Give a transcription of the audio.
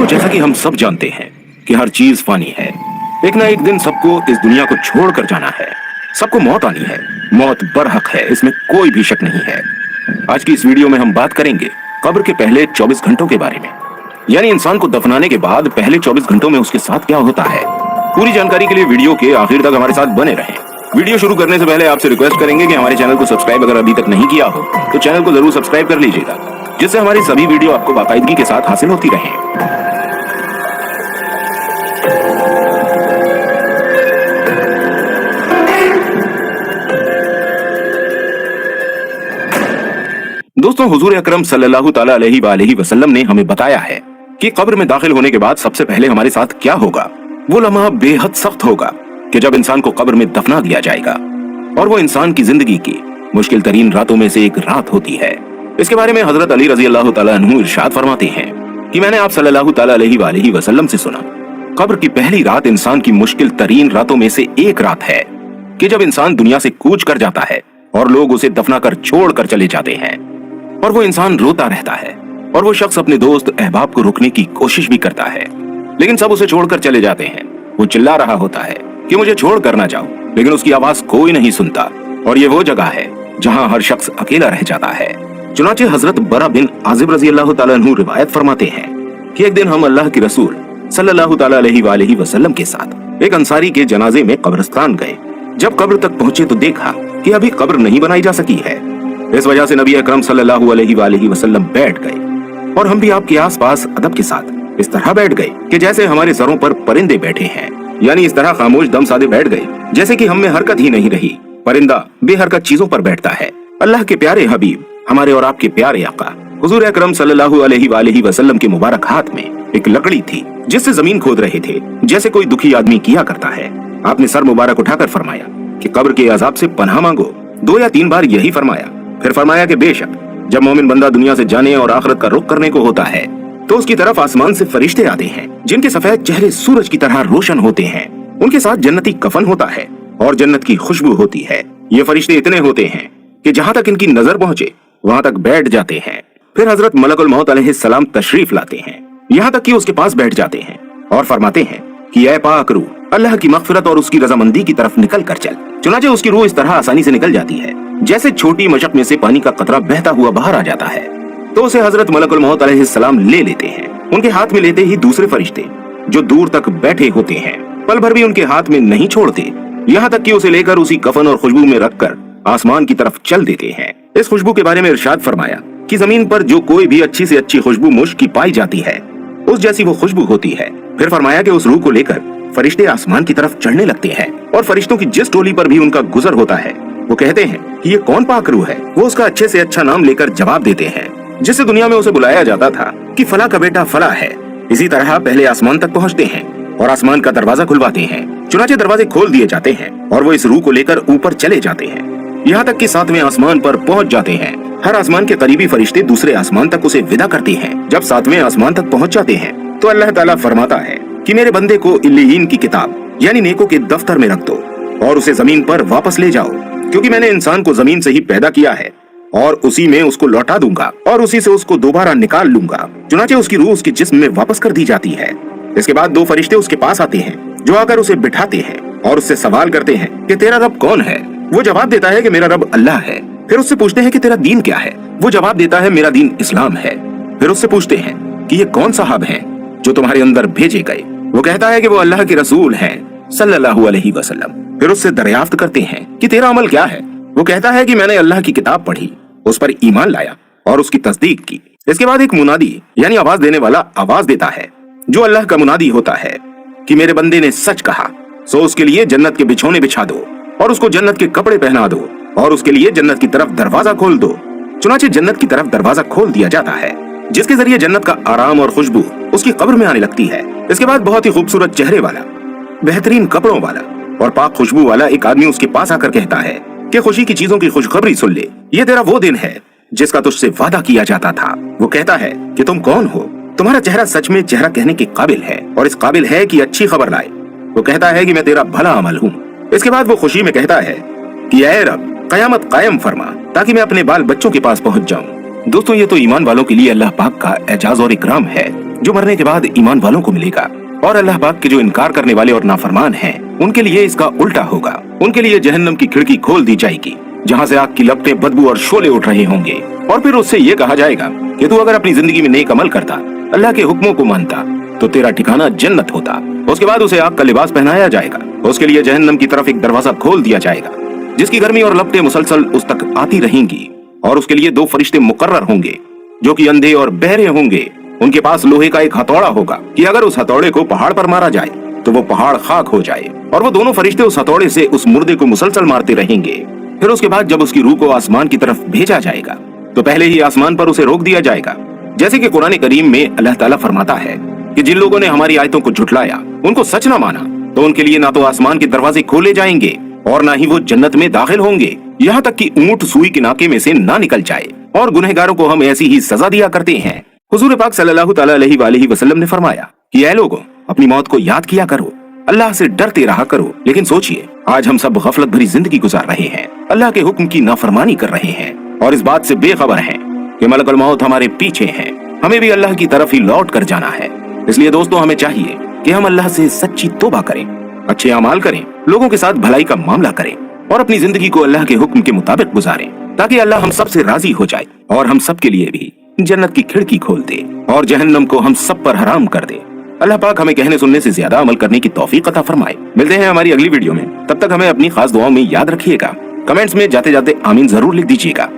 जैसा कि हम सब जानते हैं कि हर चीज फानी है, एक ना एक दिन सबको इस दुनिया को छोड़कर जाना है। सबको मौत आनी है, मौत बरहक है, इसमें कोई भी शक नहीं है। आज की इस वीडियो में हम बात करेंगे कब्र के पहले 24 घंटों के बारे में, यानी इंसान को दफनाने के बाद पहले 24 घंटों में उसके साथ क्या होता है। पूरी जानकारी के लिए वीडियो के आखिर तक हमारे साथ बने रहें। वीडियो शुरू करने से पहले आपसे रिक्वेस्ट करेंगे कि हमारे चैनल को सब्सक्राइब अगर अभी तक नहीं किया हो तो चैनल को जरूर सब्सक्राइब कर लीजिएगा, जिससे हमारी सभी वीडियो आपको बाकायदगी के साथ हासिल होती रहें। दोस्तों, हुजूर अकरम सल्लल्लाहु ताला अलैहि वसल्लम ने हमें बताया है कि कब्र में दाखिल होने के बाद सबसे पहले हमारे साथ क्या होगा। वो लम्हा बेहद सख्त होगा कि जब इंसान को कब्र में दफना दिया जाएगा, और वो इंसान की जिंदगी की मुश्किल तरीन रातों में से एक रात होती है। इसके बारे में हजरत अली रजी अल्लाह तआला अन्हु इरशाद फरमाते हैं कि मैंने आप सल्लल्लाहु ताला अलैहि वसल्लम से सुना, कब्र की पहली रात इंसान की मुश्किल तरीन रातों में से एक रात है कि जब इंसान दुनिया से कूच कर जाता है और लोग उसे दफना कर छोड़ कर चले जाते हैं, और वो इंसान रोता रहता है, और वो शख्स अपने दोस्त अहबाब को रोकने की कोशिश भी करता है, लेकिन सब उसे छोड़कर चले जाते हैं। वो चिल्ला रहा होता है कि मुझे छोड़ कर ना जाओ, लेकिन उसकी आवाज कोई नहीं सुनता, और ये वो जगह है जहां हर शख्स अकेला रह जाता है। चुनाचे हजरत बरा बिन आजिब रजी अल्लाह तआला अन्हु रिवायत फरमाते हैं कि एक दिन हम अल्लाह के रसूल सल्लल्लाहु ताला अलैहि वसल्लम के साथ एक अंसारी के जनाजे में कब्रिस्तान गए। जब कब्र तक पहुंचे तो देखा कि अभी कब्र नहीं बनाई जा सकी है। इस वजह से नबी अकरम सल्लल्लाहु अलैहि वसल्लम बैठ गए, और हम भी आपके आसपास अदब के साथ इस तरह बैठ गए कि जैसे हमारे सरों पर परिंदे बैठे हैं, यानी इस तरह खामोश दम साधे बैठ गए जैसे कि हम में हरकत ही नहीं रही। परिंदा बेहरकत चीजों पर बैठता है। अल्लाह के प्यारे हबीब, हमारे और आपके प्यारे आका हुजूर अकरम सल्लल्लाहु अलैहि वसल्लम के मुबारक हाथ में एक लकड़ी थी जिससे जमीन खोद रहे थे, जैसे कोई दुखी आदमी किया करता है। आपने सर मुबारक उठाकर फरमाया कि कब्र के अजाब से पनाह मांगो। 2 या 3 बार यही फरमाया। फिर फरमाया कि बेशक जब मोमिन बंदा दुनिया से जाने और आखिरत का रुख करने को होता है तो उसकी तरफ आसमान से फरिश्ते आते हैं जिनके सफेद चेहरे सूरज की तरह रोशन होते हैं। उनके साथ जन्नती कफन होता है और जन्नत की खुशबू होती है। ये फरिश्ते इतने होते हैं कि जहाँ तक इनकी नजर पहुँचे वहाँ तक बैठ जाते हैं। फिर हजरत मलकुल मौत अलैहिस्सलाम तशरीफ लाते हैं, यहाँ तक कि उसके पास बैठ जाते हैं और फरमाते हैं कि ऐ पाक रूह, अल्लाह की मगफिरत और उसकी रजामंदी की तरफ निकल कर चल। चुनाचे उसकी रूह इस तरह आसानी से निकल जाती है जैसे छोटी मशक में से पानी का कतरा बहता हुआ बाहर आ जाता है। तो उसे हजरत मलकुल मौत अलैहिस्सलाम ले लेते हैं। उनके हाथ में लेते ही दूसरे फरिश्ते जो दूर तक बैठे होते हैं पल भर भी उनके हाथ में नहीं छोड़ते, यहाँ तक कि उसे लेकर उसी कफन और खुशबू में रखकर आसमान की तरफ चल देते हैं। इस खुशबू के बारे में इरशाद फरमाया कि जमीन पर जो कोई भी अच्छी से अच्छी खुशबू मुश्क की पाई जाती है उस जैसी वो खुशबू होती है। फिर फरमाया कि उस रूह को लेकर फरिश्ते आसमान की तरफ चढ़ने लगते हैं, और फरिश्तों की जिस टोली पर भी उनका गुजर होता है वो कहते हैं कि ये कौन पाक रूह है। वो उसका अच्छे से अच्छा नाम लेकर जवाब देते हैं, जिससे दुनिया में उसे बुलाया जाता था कि फला का बेटा फला है। इसी तरह पहले आसमान तक पहुँचते हैं और आसमान का दरवाजा खुलवाते हैं। चुनाचे दरवाजे खोल दिए जाते हैं और वो इस रूह को लेकर ऊपर चले जाते हैं, यहाँ तक कि 7वें आसमान पर पहुँच जाते हैं। हर आसमान के करीबी फरिश्ते दूसरे आसमान तक उसे विदा करते हैं। जब 7वें आसमान तक पहुँच जाते हैं तो अल्लाह ताला फरमाता है कि मेरे बंदे को इल्लीयीन की किताब यानी नेकों के दफ्तर में रख दो और उसे जमीन पर वापस ले जाओ, क्योंकि मैंने इंसान को जमीन से ही पैदा किया है और उसी में उसको लौटा दूंगा और उसी से उसको दोबारा निकाल लूंगा। चुनाचे उसकी रूह उसके जिस्म में वापस कर दी जाती है। इसके बाद 2 फरिश्ते उसके पास आते हैं जो आकर उसे बिठाते हैं और उससे सवाल करते हैं कि तेरा रब कौन है। वो जवाब देता है कि मेरा रब अल्लाह है। फिर उससे पूछते हैं कि तेरा दीन क्या है। वो जवाब देता है मेरा दीन इस्लाम है। फिर उससे पूछते हैं कि ये कौन साहब हैं जो तुम्हारे अंदर भेजे गए। वो कहता है कि वो अल्लाह के रसूल हैं सल्लल्लाहु अलैहि वसल्लम। फिर उससे दरियाफ्त करते हैं कि तेरा अमल क्या है। वो कहता है कि मैंने अल्लाह की किताब पढ़ी, उस पर ईमान लाया और उसकी तस्दीक की। इसके बाद एक मुनादी यानी आवाज देने वाला आवाज देता है जो अल्लाह का मुनादी होता है कि मेरे बंदे ने सच कहा, सो उसके लिए जन्नत के बिछौने बिछा दो और उसको जन्नत के कपड़े पहना दो और उसके लिए जन्नत की तरफ दरवाजा खोल दो। चुनाचे जन्नत की तरफ दरवाजा खोल दिया जाता है जिसके जरिए जन्नत का आराम और खुशबू उसकी कब्र में आने लगती है। इसके बाद बहुत ही खूबसूरत चेहरे वाला, बेहतरीन कपड़ों वाला और पाक खुशबू वाला एक आदमी उसके पास आकर कहता है कि खुशी की चीजों की खुशखबरी सुन ले, ये तेरा वो दिन है जिसका तुझसे वादा किया जाता था। वो कहता है कि तुम कौन हो, तुम्हारा चेहरा सच में चेहरा कहने के काबिल है और इस काबिल है कि अच्छी खबर लाए। वो कहता है कि मैं तेरा भला अमल हूँ। इसके बाद वो खुशी में कहता है कि ऐ रब कयामत कायम फरमा ताकि मैं अपने बाल बच्चों के पास पहुँच जाऊँ। दोस्तों, ये तो ईमान वालों के लिए अल्लाह पाक का एजाज और इकराम है जो मरने के बाद ईमान वालों को मिलेगा। और अल्लाह पाक के जो इनकार करने वाले और नाफरमान हैं, उनके लिए इसका उल्टा होगा। उनके लिए जहन्नम की खिड़की खोल दी जाएगी, जहाँ से आग की लपटें, बदबू और शोले उठ रहे होंगे। और फिर उससे ये कहा जाएगा कि तू अगर अपनी जिंदगी में नेक अमल करता, अल्लाह के हुक्मों को मानता, तो तेरा ठिकाना जन्नत होता। उसके बाद उसे आग का लिबास पहनाया जाएगा। उसके लिए जहन्नम की तरफ एक दरवाजा खोल दिया जाएगा, जिसकी गर्मी और लपटें मुसलसल उस तक आती रहेंगी। और उसके लिए 2 फरिश्ते मुकर्रर होंगे, जो कि अंधे और बहरे होंगे। उनके पास लोहे का एक हथौड़ा होगा कि अगर उस हथौड़े को पहाड़ पर मारा जाए तो वो पहाड़ खाक हो जाए। और वो दोनों फरिश्ते उस हथौड़े से उस मुर्दे को मुसलसल मारते रहेंगे। फिर उसके बाद जब उसकी रूह को आसमान की तरफ भेजा जाएगा, तो पहले ही आसमान पर उसे रोक दिया जाएगा। जैसे कि कुरान करीम में अल्लाह ताला फरमाता है कि जिन लोगों ने हमारी आयतों को झुठलाया, उनको सच न माना, तो उनके लिए ना तो आसमान के दरवाजे खोले जाएंगे और ना ही वो जन्नत में दाखिल होंगे, यहाँ तक कि ऊंट सुई के नाके में से ना निकल जाए। और गुनहगारों को हम ऐसी ही सजा दिया करते हैं। हुजूर पाक सल्लल्लाहु तआला अलैहि वसल्लम ने फरमाया कि ऐ लोगों, अपनी मौत को याद किया करो, अल्लाह से डरते रहा करो। लेकिन सोचिए, आज हम सब गफलत भरी जिंदगी गुजार रहे हैं, अल्लाह के हुक्म की नाफरमानी कर रहे हैं और इस बात से बेखबर हैं कि मलकुल मौत हमारे पीछे है। हमें भी अल्लाह की तरफ ही लौट कर जाना है। इसलिए दोस्तों, हमें चाहिए कि हम अल्लाह से सच्ची तौबा करें, अच्छे अमाल करें, लोगों के साथ भलाई का मामला करें और अपनी जिंदगी को अल्लाह के हुक्म के मुताबिक गुजारें, ताकि अल्लाह हम सब से राजी हो जाए और हम सब के लिए भी जन्नत की खिड़की खोल दे और जहन्नम को हम सब पर हराम कर दे। अल्लाह पाक हमें कहने सुनने से ज्यादा अमल करने की तौफीक अता फरमाए। मिलते हैं हमारी अगली वीडियो में, तब तक हमें अपनी खास दुआओं में याद रखिएगा। कमेंट्स में जाते जाते आमीन जरूर लिख दीजिएगा।